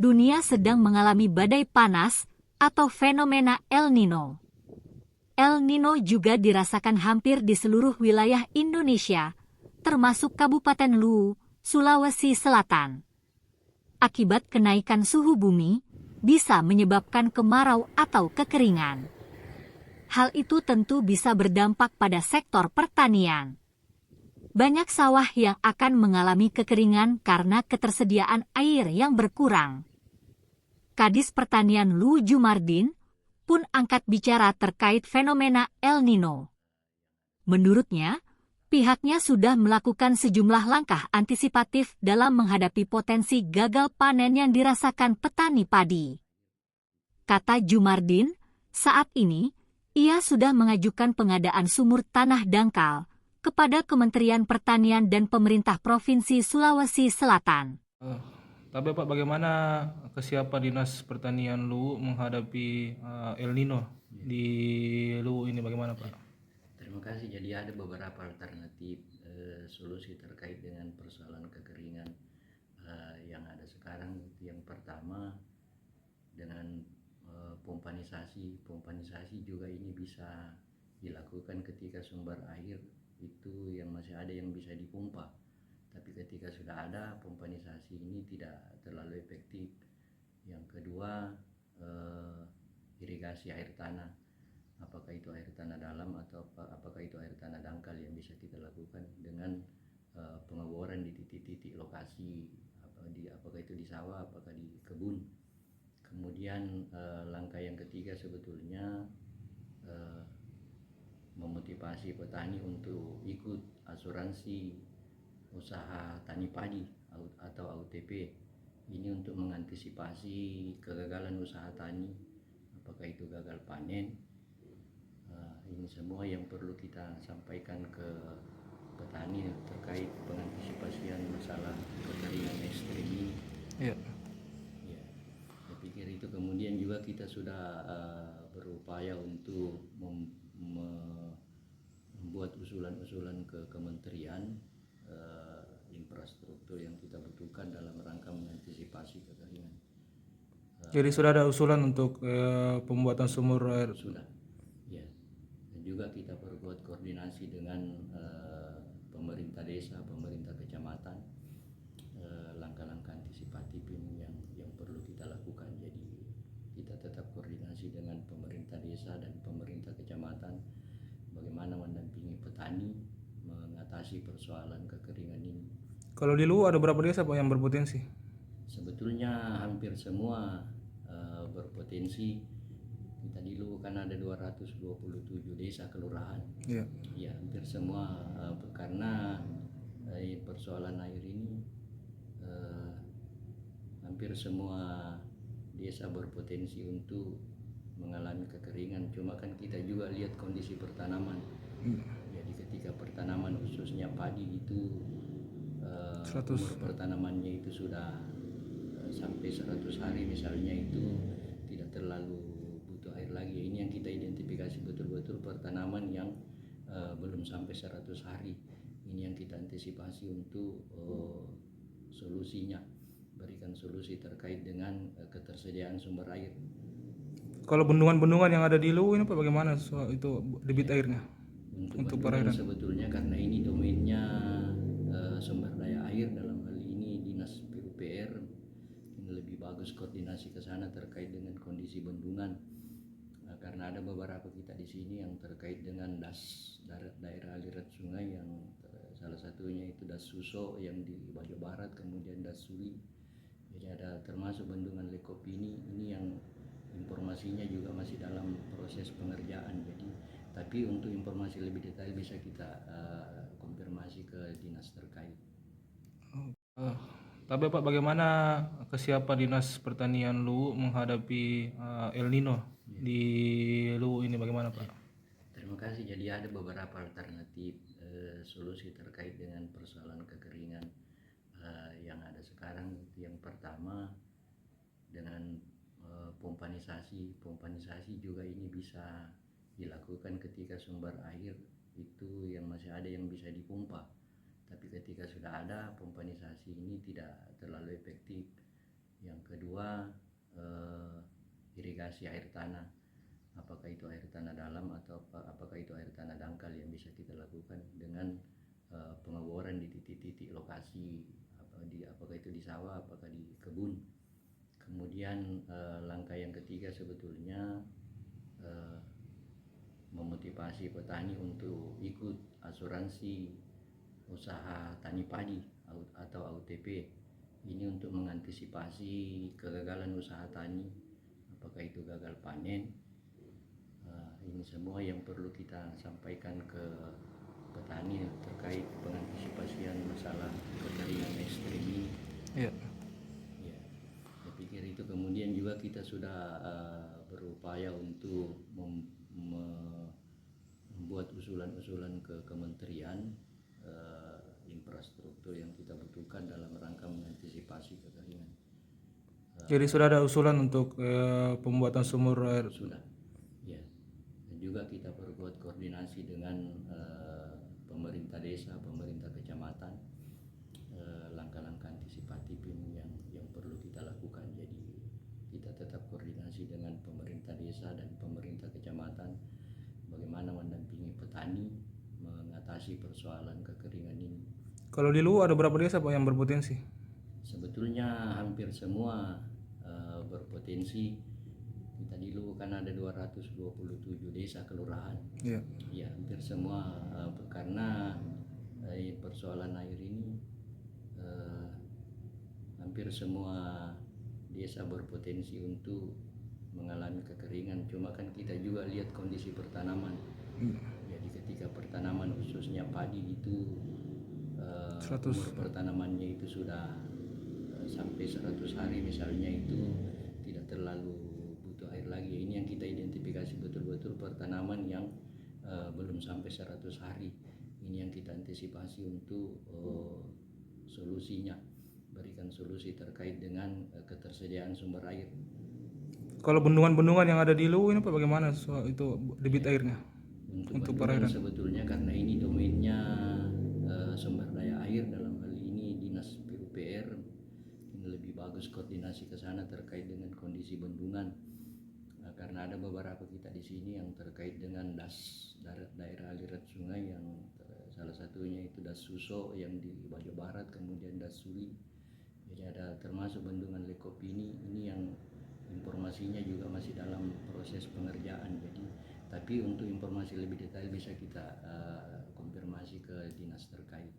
Dunia sedang mengalami badai panas atau fenomena El Nino. El Nino juga dirasakan hampir di seluruh wilayah Indonesia, termasuk Kabupaten Luwu, Sulawesi Selatan. Akibat kenaikan suhu bumi, bisa menyebabkan kemarau atau kekeringan. Hal itu tentu bisa berdampak pada sektor pertanian. Banyak sawah yang akan mengalami kekeringan karena ketersediaan air yang berkurang. Kadis Pertanian Luwu Jumardin pun angkat bicara terkait fenomena El Nino. Menurutnya, pihaknya sudah melakukan sejumlah langkah antisipatif dalam menghadapi potensi gagal panen yang dirasakan petani padi. Kata Jumardin, saat ini, ia sudah mengajukan pengadaan sumur tanah dangkal kepada Kementerian Pertanian dan pemerintah Provinsi Sulawesi Selatan. Tapi Pak, bagaimana kesiapan Dinas Pertanian Luwu menghadapi El Nino di Luwu ini, bagaimana Pak? Terima kasih. Jadi ada beberapa alternatif solusi terkait dengan persoalan kekeringan yang ada sekarang. Yang pertama dengan pompanisasi. Pompanisasi juga ini bisa dilakukan ketika sumber air itu yang masih ada yang bisa dipompa. Tapi ketika sudah ada pompanisasi ini tidak terlalu efektif. Yang kedua irigasi air tanah. Apakah itu air tanah dalam atau apakah itu air tanah dangkal yang bisa kita lakukan dengan pengeboran di titik-titik lokasi, apakah itu di sawah, apakah di kebun. Kemudian langkah yang ketiga sebetulnya memotivasi petani untuk ikut asuransi usaha tani padi atau AUTP. Ini untuk mengantisipasi kegagalan usaha tani, apakah itu gagal panen. Ini semua yang perlu kita sampaikan ke petani terkait pengantisipasian masalah kekeringan ekstrim ini. Ya, saya pikir itu. Kemudian juga kita sudah berupaya untuk membuat usulan-usulan ke kementerian infrastruktur yang kita butuhkan dalam rangka mengantisipasi kekeringan. Jadi sudah ada usulan untuk pembuatan sumur air? Sudah, ya. Dan juga kita perkuat koordinasi dengan pemerintah desa, pemerintah kecamatan, langkah-langkah antisipatif ini yang perlu kita lakukan. Jadi kita tetap koordinasi dengan pemerintah desa dan pemerintah kecamatan, bagaimana mendampingi petani mengatasi persoalan kekeringan ini. Kalau di Luwu ada berapa desa Pak yang berpotensi? Sebetulnya hampir semua berpotensi. Kita di Luwu kan ada 227 desa kelurahan. Ya, hampir semua karena persoalan air ini hampir semua desa berpotensi untuk mengalami kekeringan. Cuma kan kita juga lihat kondisi pertanaman. Jadi ketika pertanaman khususnya padi itu umur pertanamannya itu sudah sampai 100 hari misalnya, itu tidak terlalu butuh air lagi. Ini yang kita identifikasi betul-betul pertanaman yang belum sampai 100 hari. Ini yang kita antisipasi untuk solusinya, berikan solusi terkait dengan ketersediaan sumber air. Kalau bendungan-bendungan yang ada di Luwu ini Pak, bagaimana soal itu debit airnya? Untuk bendungan sebetulnya karena ini domainnya sumber daya air, dalam hal ini Dinas PUPR, ini lebih bagus koordinasi ke sana terkait dengan kondisi bendungan. Karena ada beberapa kita di sini yang terkait dengan daerah aliran sungai, yang salah satunya itu Das Suso yang di Bajo Barat, kemudian Das Suli. Jadi ada termasuk bendungan Lekop ini yang informasinya juga masih dalam proses pengerjaan. Jadi tapi untuk informasi lebih detail bisa kita konfirmasi ke dinas terkait. Tapi Pak, bagaimana kesiapan Dinas Pertanian Luwu menghadapi El Nino di Luwu ini, bagaimana Pak? Terima kasih. Jadi ada beberapa alternatif solusi terkait dengan persoalan kekeringan yang ada sekarang. Yang pertama dengan pompanisasi. Pompanisasi juga ini bisa dilakukan ketika sumber air itu yang masih ada yang bisa dipompa. Tapi ketika sudah ada pompanisasi ini tidak terlalu efektif. Yang kedua, irigasi air tanah, apakah itu air tanah dalam atau apakah itu air tanah dangkal yang bisa kita lakukan dengan pengeboran di titik-titik lokasi, apakah itu di sawah, apakah di kebun. Kemudian langkah yang ketiga sebetulnya memotivasi petani untuk ikut asuransi usaha tani padi atau AUTP. Ini untuk mengantisipasi kegagalan usaha tani, apakah itu gagal panen. Ini semua yang perlu kita sampaikan ke petani terkait pengantisipasian masalah kekeringan ekstrim ini. Iya. Ya, saya pikir itu. Kemudian juga kita sudah berupaya untuk membuat usulan-usulan ke kementerian infrastruktur yang kita butuhkan dalam rangka mengantisipasi kekeringan. Jadi sudah ada usulan untuk pembuatan sumur air. Sudah, ya. Dan juga kita perkuat koordinasi dengan pemerintah desa, pemerintah kecamatan, langkah-langkah antisipatif yang perlu kita lakukan. Jadi kita tetap koordinasi dengan pemerintah desa dan pemerintah kecamatan bagaimana mendampingi petani mengatasi persoalan kekeringan ini. Kalau di Luwu ada berapa desa Pak yang berpotensi? Sebetulnya hampir semua berpotensi. Kita di Luwu kan ada 227 desa kelurahan. Iya. Ya, hampir semua karena persoalan air ini hampir semua desa berpotensi untuk mengalami kekeringan. Cuma kan kita juga lihat kondisi pertanaman. Jadi ketika pertanaman khususnya padi itu umur pertanamannya itu sudah sampai 100 hari misalnya, itu tidak terlalu butuh air lagi. Ini yang kita identifikasi betul-betul pertanaman yang belum sampai 100 hari. Ini yang kita antisipasi untuk solusinya, berikan solusi terkait dengan ketersediaan sumber air. Kalau bendungan-bendungan yang ada di Luwu ini Pak bagaimana soal itu debit airnya? Untuk bendungan sebetulnya karena ini domainnya sumber daya air, dalam hal ini Dinas PUPR, ini lebih bagus koordinasi ke sana terkait dengan kondisi bendungan. Karena ada beberapa kita di sini yang terkait dengan daerah aliran sungai, yang salah satunya itu Das Suso yang di Bajo Barat, kemudian Das Suli. Jadi ada termasuk bendungan Lekop ini yang informasinya juga masih dalam proses pengerjaan. Jadi tapi untuk informasi lebih detail bisa kita konfirmasi ke dinas terkait.